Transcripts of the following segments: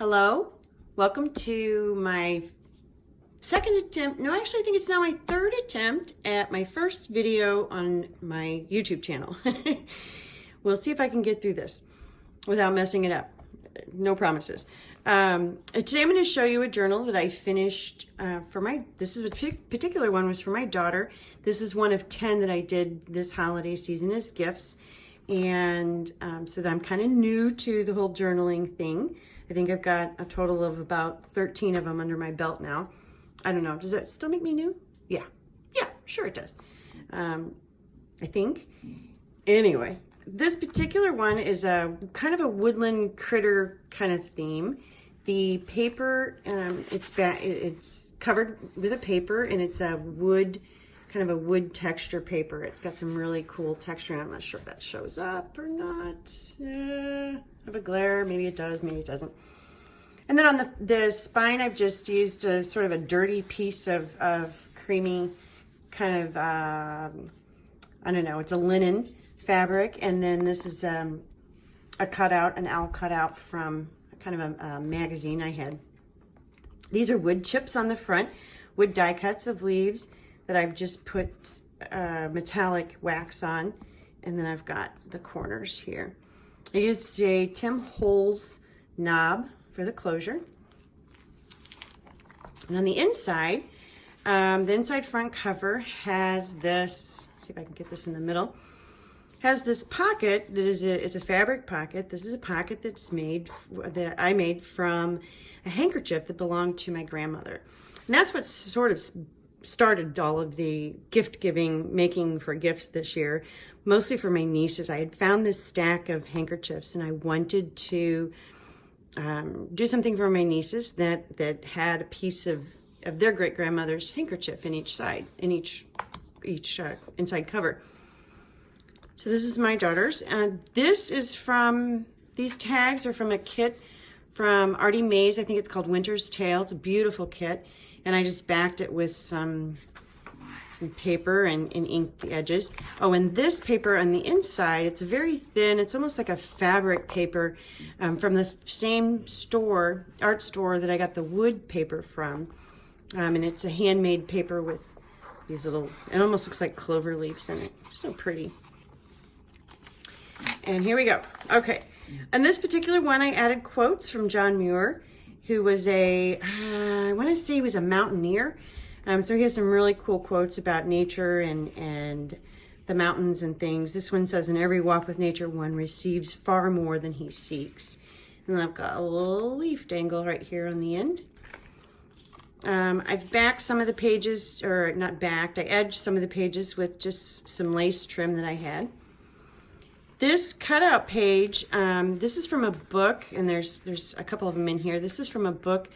Hello, welcome to my second attempt. No, actually I think it's now my third attempt at my first video on my YouTube channel. We'll see if I can get through this without messing it up. No promises. Today I'm going to show you a journal that I finished this is a particular one was for my daughter. This is one of 10 that I did this holiday season as gifts. And so that I'm kind of new to the whole journaling thing. I think I've got a total of about 13 of them under my belt now. I don't know, does that still make me new? Yeah, sure it does. I think. Anyway, this particular one is a kind of a woodland critter kind of theme. The paper, it's covered with a paper, and it's a wood, kind of a wood texture paper. It's got some really cool texture, and I'm not sure if that shows up or not. I have a glare, maybe it does, maybe it doesn't. And then on the spine, I've just used a sort of a dirty piece of creamy kind of, I don't know, it's a linen fabric. And then this is a cutout, an owl cutout from kind of a magazine I had. These are wood chips on the front, wood die cuts of leaves that I've just put metallic wax on. And then I've got the corners here. I used a Tim Holtz knob for the closure. And on the inside front cover has this, let's see if I can get this in the middle, has this pocket that is it's a fabric pocket. This is a pocket that I made from a handkerchief that belonged to my grandmother. And that's what sort of started all of the gift giving, making for gifts this year, mostly for my nieces. I had found this stack of handkerchiefs and I wanted to do something for my nieces that had a piece of their great-grandmother's handkerchief in each side, in each inside cover. So this is my daughter's. These tags are from a kit from Artie Mae's. I think it's called Winter's Tale. It's a beautiful kit. And I just backed it with some paper and inked the edges. Oh, and this paper on the inside, it's very thin. It's almost like a fabric paper from the same art store that I got the wood paper from. And it's a handmade paper with these little, it almost looks like clover leaves in it. So pretty. And here we go. Okay. And this particular one, I added quotes from John Muir, who was I want to say he was a mountaineer. So he has some really cool quotes about nature and the mountains and things. This one says, in every walk with nature, one receives far more than he seeks. And I've got a little leaf dangle right here on the end. I've backed some of the pages, or not backed, I edged some of the pages with just some lace trim that I had. This cutout page, this is from a book, and there's a couple of them in here. This is from a book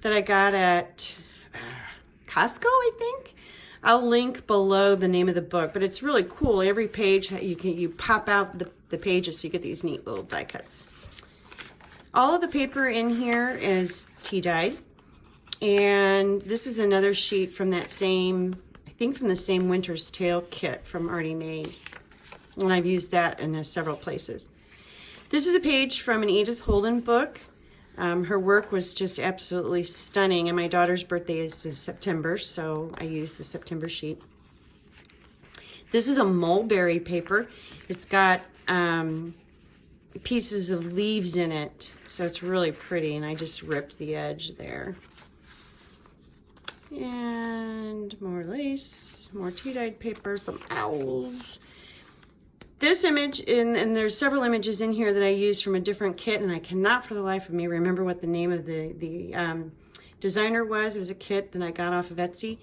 that I got at Costco, I think. I'll link below the name of the book, but it's really cool. Every page, you pop out the pages so you get these neat little die cuts. All of the paper in here is tea dyed, and this is another sheet from that same, I think from the same Winter's Tale kit from Artie Mae's. And I've used that in several places. This is a page from an Edith Holden book. Her work was just absolutely stunning, and my daughter's birthday is September, so I used the September sheet. This is a mulberry paper. It's got pieces of leaves in it, so it's really pretty, and I just ripped the edge there. And more lace, more tea-dyed paper, some owls. This image, and there's several images in here that I used from a different kit, and I cannot for the life of me remember what the name of the designer was. It was a kit that I got off of Etsy,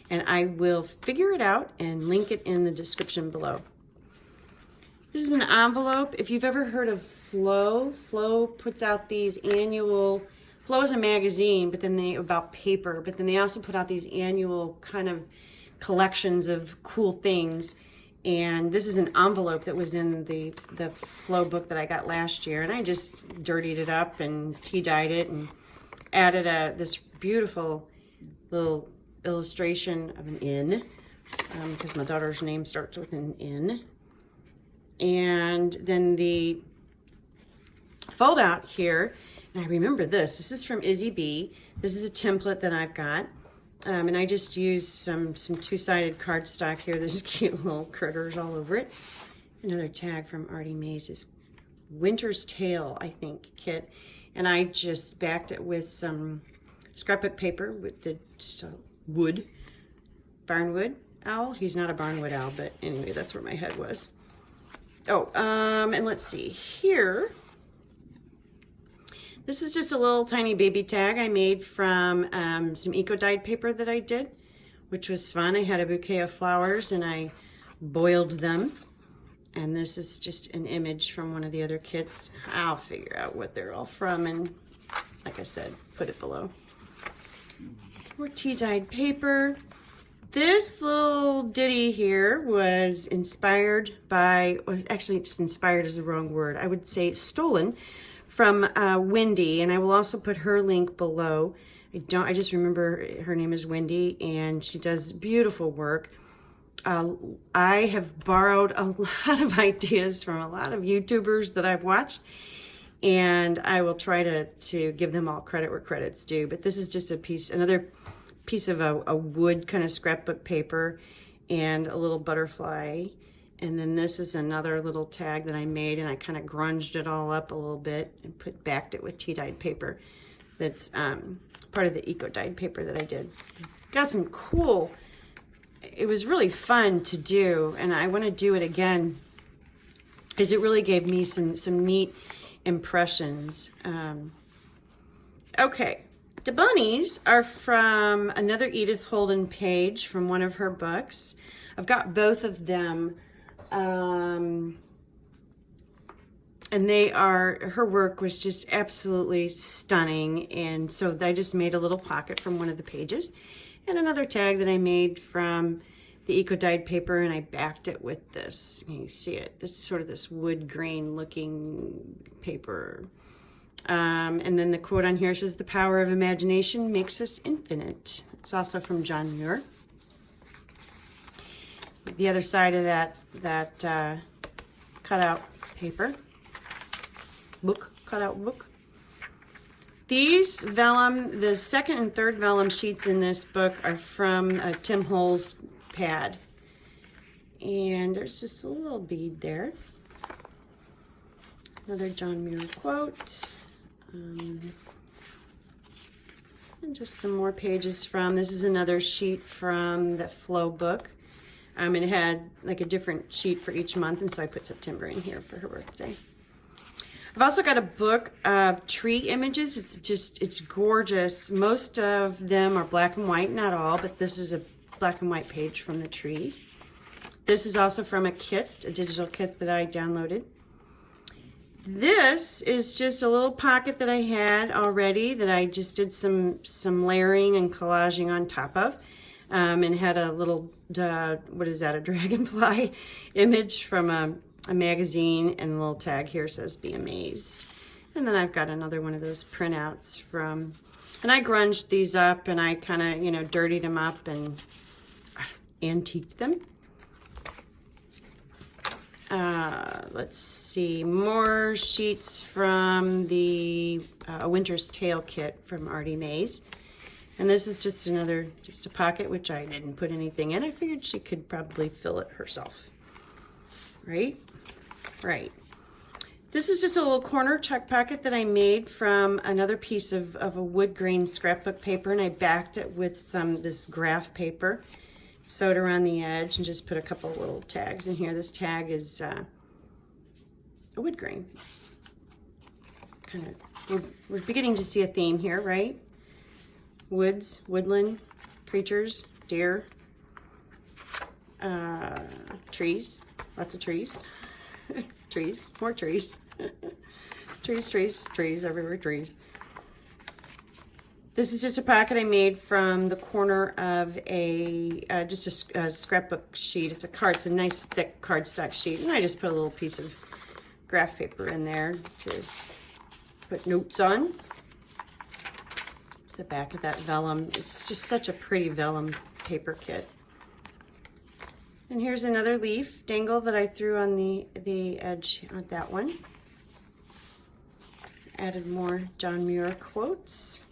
and I will figure it out and link it in the description below. This is an envelope. If you've ever heard of Flow puts out these annual, Flow is a magazine, but then about paper, but then they also put out these annual kind of collections of cool things. And this is an envelope that was in the Flow book that I got last year. And I just dirtied it up and tea dyed it and added this beautiful little illustration of an inn, because my daughter's name starts with an N. And then the fold out here And I remember this. This is from Izzy B. This is a template that I've got. And I just used some two-sided cardstock here. There's cute little critters all over it. Another tag from Artie Mays' Winter's Tale, I think, kit. And I just backed it with some scrapbook paper with the wood, barnwood owl. He's not a barnwood owl, but anyway, that's where my head was. Oh, and let's see here. This is just a little tiny baby tag I made from some eco-dyed paper that I did, which was fun. I had a bouquet of flowers and I boiled them. And this is just an image from one of the other kits. I'll figure out what they're all from and, like I said, put it below. More tea-dyed paper. This little ditty here was inspired by, well, actually it's inspired is the wrong word. I would say stolen from Wendy, and I will also put her link below. I just remember her name is Wendy, and she does beautiful work. I have borrowed a lot of ideas from a lot of YouTubers that I've watched, and I will try to give them all credit where credit's due. But this is just another piece of a wood kind of scrapbook paper and a little butterfly. And then this is another little tag that I made, and I kind of grunged it all up a little bit and backed it with tea-dyed paper. That's part of the eco-dyed paper that I did. Got some cool. It was really fun to do, and I want to do it again because it really gave me some neat impressions. Okay, the bunnies are from another Edith Holden page from one of her books. I've got both of them, and her work was just absolutely stunning, and so I just made a little pocket from one of the pages. And another tag that I made from the eco-dyed paper, and I backed it with this. You see it. It's sort of this wood grain looking paper. And then the quote on here says, "The power of imagination makes us infinite." It's also from John Muir. The other side of that cutout paper, cutout book. These vellum, the second and third vellum sheets in this book are from Tim Hol's pad. And there's just a little bead there. Another John Muir quote. And just some more pages from, this is another sheet from the Flow book. And it had like a different sheet for each month, and so I put September in here for her birthday. I've also got a book of tree images. It's gorgeous. Most of them are black and white, not all, but this is a black and white page from the trees. This is also from a kit, a digital kit that I downloaded. This is just a little pocket that I had already that I just did some layering and collaging on top of, and had a little, what is that, a dragonfly image from a magazine, and the little tag here says "Be Amazed." And then I've got another one of those printouts from, and I grunged these up and I kind of, dirtied them up and antiqued them. Let's see, more sheets from the A Winter's Tale kit from Artie Mays. And this is just a pocket, which I didn't put anything in. I figured she could probably fill it herself. Right? Right. This is just a little corner tuck pocket that I made from another piece of a wood grain scrapbook paper, and I backed it with this graph paper, sewed around the edge, and just put a couple little tags in here. This tag is a wood grain. We're beginning to see a theme here, right? Woods, woodland, creatures, deer, trees, lots of trees, trees, more trees, trees, everywhere trees. This is just a pocket I made from the corner of just a scrapbook sheet. It's a nice thick cardstock sheet, and I just put a little piece of graph paper in there to put notes on. The back of that vellum. It's just such a pretty vellum paper kit. And here's another leaf dangle that I threw on the edge on that one. added more John Muir quotes.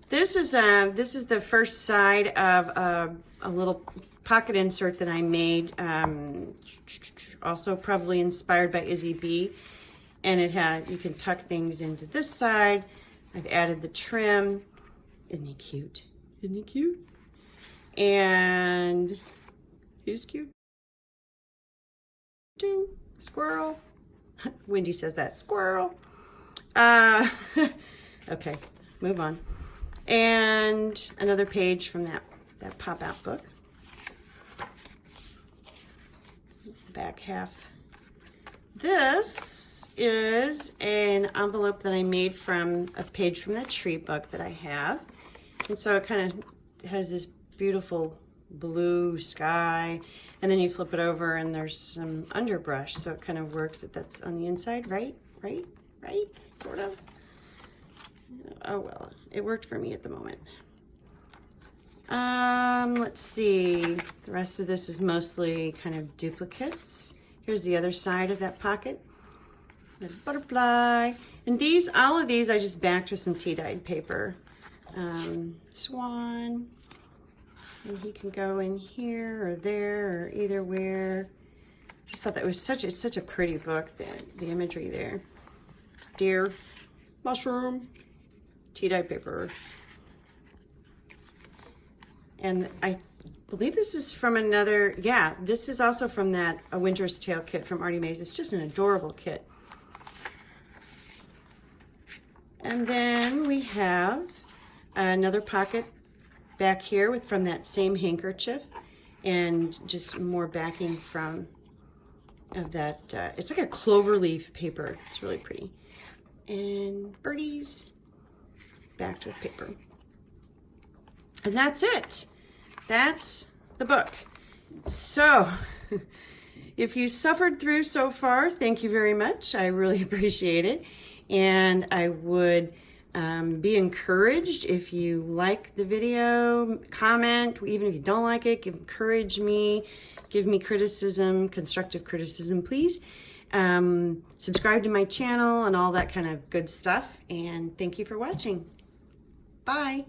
This is the first side of a little pocket insert that I made, also probably inspired by Izzy B. And it had, you can tuck things into this side. I've added the trim. Isn't he cute? Isn't he cute? And he's cute too. Squirrel. Wendy says that. Squirrel. Okay, move on. And another page from that pop-out book. Back half. This is an envelope that I made from a page from that tree book that I have. And so it kind of has this beautiful blue sky, and then you flip it over and there's some underbrush, so it kind of works that that's on the inside, right, sort of. Oh well, it worked for me at the moment. Let's see, the rest of this is mostly kind of duplicates. Here's the other side of that pocket. A butterfly, and all of these I just backed with some tea-dyed paper. Swan, and he can go in here or there or either where. Just thought that was it's such a pretty book, the imagery there. Deer, mushroom, tea-dyed paper. And I believe this is from another, yeah, this is also from that A Winter's Tale kit from Artie Mays. It's just an adorable kit. And then we have another pocket back here from that same handkerchief, and just more backing of that. It's like a clover leaf paper. It's really pretty. And birdies backed with paper. And that's it. That's the book. So if you suffered through so far, thank you very much. I really appreciate it. And I would be encouraged if you like the video, comment. Even if you don't like it, encourage me, give me criticism, constructive criticism, please. Subscribe to my channel and all that kind of good stuff. And thank you for watching. Bye.